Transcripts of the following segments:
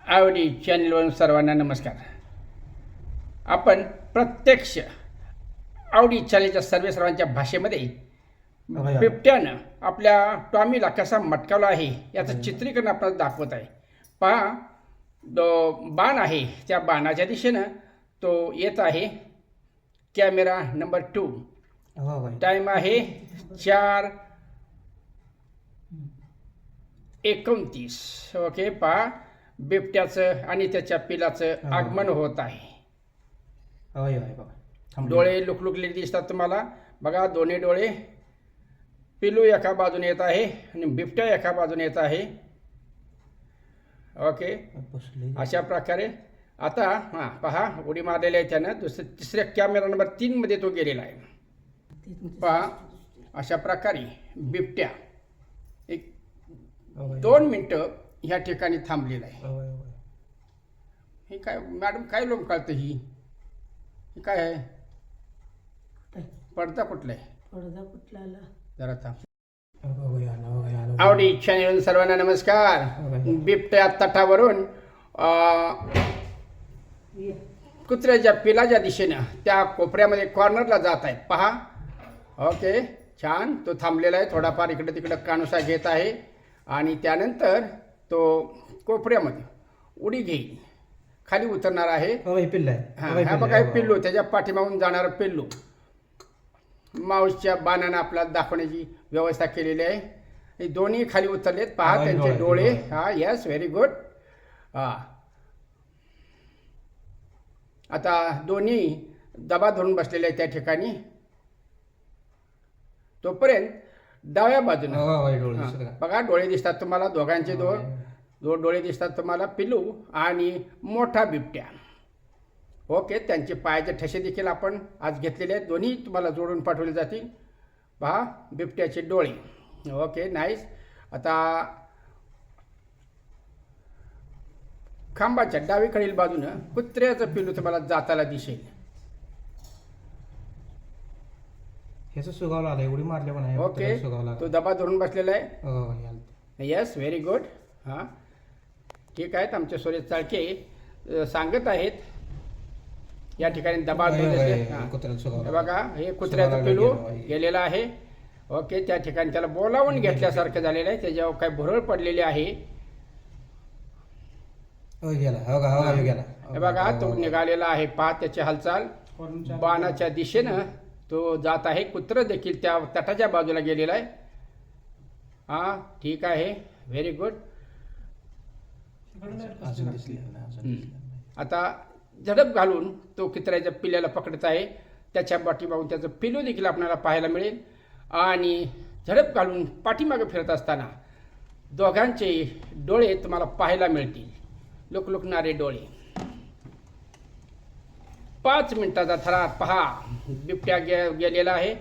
आवडी चॅनलवरून सर्वांना नमस्कार. आपण प्रत्यक्ष आवडी चॅनलच्या सर्वांच्या भाषेमध्ये बिबट्यानं आपल्या टॉमीला कसा मटकावला आहे याचं चित्रीकरण आपल्याला दाखवत आहे. पहा, बाण आहे, त्या बाणाच्या दिशेनं तो येत आहे. Camera number 2. टाईम आहे 4:29. ओके, पहा बिबट्याचं आणि त्याच्या पिलाचं आगमन होत आहे. डोळे लुकलुकले दिसतात तुम्हाला. बघा, दोन्ही डोळे. पिलू एका बाजूने येत आहे आणि बिबट्या एका बाजूने येत आहे. ओके, अशा प्रकारे आता पहा, उडी मारलेली आहे त्यानं. तिसऱ्या कॅमेरा नंबर 3 मध्ये तो गेलेला आहे. पहा, अशा प्रकारे बिबट्या 2 मिनिटं ह्या ठिकाणी थांबलेला आहे. हे काय मॅडम, काय लोक कळतं? ही काय आहे? पडदा कुठला आहे? पडदा कुठला आला? जरा थांब. आवडी चॅनल सर्वांना नमस्कार. बिबट्या तटावरून कुत्र्याच्या पिलाच्या दिशेनं त्या कोपऱ्यामध्ये कॉर्नरला जात आहे. पहा, ओके, छान. तो थांबलेला आहे, थोडाफार इकडे तिकडे कानुसा घेत आहे आणि त्यानंतर तो कोपऱ्यामध्ये उडी घेईल, खाली उतरणार आहे. हा बघा, पिल्लू, त्याच्या पाठीमागून जाणारं पिल्लू. माऊसच्या बाणानं आपल्याला दाखवण्याची व्यवस्था केलेली आहे. हे दोन्ही खाली उतरलेत. पहा त्यांचे डोळे. हा, यस, व्हेरी गुड. आता दोन्ही दबा धरून बसलेले आहेत त्या ठिकाणी. तोपर्यंत डाव्या बाजूने बघा, डोळे दिसतात तुम्हाला. दोघांचे दोन डोळे दिसतात तुम्हाला, पिल्लू आणि मोठा बिबट्या. ओके, त्यांचे पायाचे ठसे देखील आपण आज घेतलेले आहेत. दोन्ही तुम्हाला जोडून पाठवले जातील. पहा, बिबट्याचे डोळे. Okay, nice. आता खांबाच्या डावीकडील बाजूनं कुत्र्याचं पिल्लू तुम्हाला जाताना दिसेल. उडी मारले पण आहे. ओके, तो दबा धरून बसलेला आहे. Yes, very good. हां, ठीक आहेत. आमचे सुरेश चाळके सांगत आहेत या ठिकाणी दबा बघा, हे कुत्र्याचं पिलू गेलेलं आहे. ओके, त्या ठिकाणी त्याला बोलावून घेतल्यासारखं झालेलं आहे. त्याच्यावर काही भुरळ पडलेली आहे. हे बघा, तो निघालेला आहे. पहा त्याची हालचाल. बाणाच्या दिशेनं तो जात आहे. कुत्र देखील त्या तटाच्या बाजूला गेलेला आहे. हा, ठीक आहे, व्हेरी गुड. आता झडप घालून तो कुत्र्याच्या पिल्ल्याला पकडत आहे. त्याच्या पाठीमागून त्याचं पिलू देखील आपल्याला पाहायला मिळेल. आणि झडप घालून पाठीमागे फिरत असताना दोघांचे डोळे तुम्हाला पाहायला मिळतील, लुकलुकणारे डोळे. 5 मिनिटाचा थरार. पहा, बिबट्या गेलेला आहे,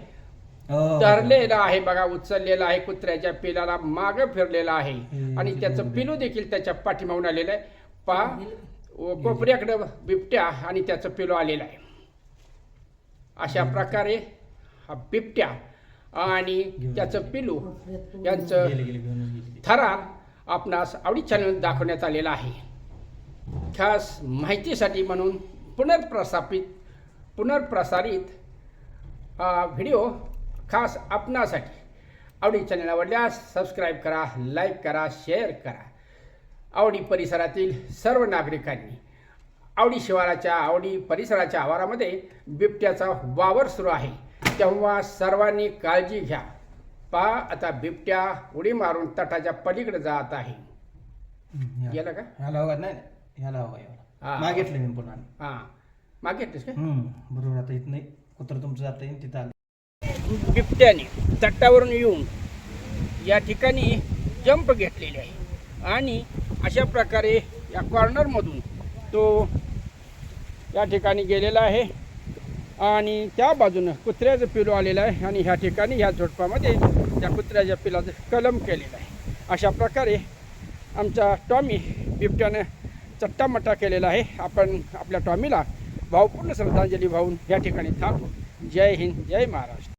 धरलेला आहे. बघा, उचललेला आहे. कुत्र्याच्या पिलाला मागं फिरलेला आहे आणि त्याचं पिलू देखील त्याच्या पाठीमागून आलेलं आहे. पहा, कोपऱ्याकडे बिबट्या आणि त्याचं पिलू आलेलं आहे. अशा प्रकारे हा बिबट्या आणि त्याचं पिलू यांचं थरार आपणास आवडी चॅनल दाखवण्यात आलेला आहे. खास माहितीसाठी म्हणून पुनर्प्रसारित व्हिडिओ खास आपणासाठी. आवडी चॅनल आवडल्यास सबस्क्राईब करा, लाईक करा, शेअर करा. आवडी परिसरातील सर्व नागरिकांनी, आवडी शिवाराच्या, आवडी परिसराच्या आवारामध्ये बिबट्याचा वावर सुरू आहे, तेव्हा सर्वांनी काळजी घ्या. पहा, आता बिबट्या उडी मारून तटाच्या पलीकडे जात आहे. गेला का? मागितलं मी पुन्हा. हां, मागितलीस का? बरोबर. आता इथं नाही, कुत्र तुमचं जाता येईल तिथं आलं. बिबट्याने तटावरून येऊन या ठिकाणी जंप घेतलेले आहे आणि अशा प्रकारे या कॉर्नरमधून तो या ठिकाणी गेलेला आहे आणि त्या बाजूनं कुत्र्याचं पिलू आलेलं आहे आणि ह्या ठिकाणी ह्या झोडपामध्ये त्या कुत्र्याच्या पिलाचं कलम केलेलं आहे. अशा प्रकारे आमचा टॉमी बिबट्यानं चट्टामट्टा केलेला आहे. आपण आपल्या टॉमीला भावपूर्ण श्रद्धांजली वाहून या ठिकाणी थांबू. जय हिंद, जय महाराष्ट्र.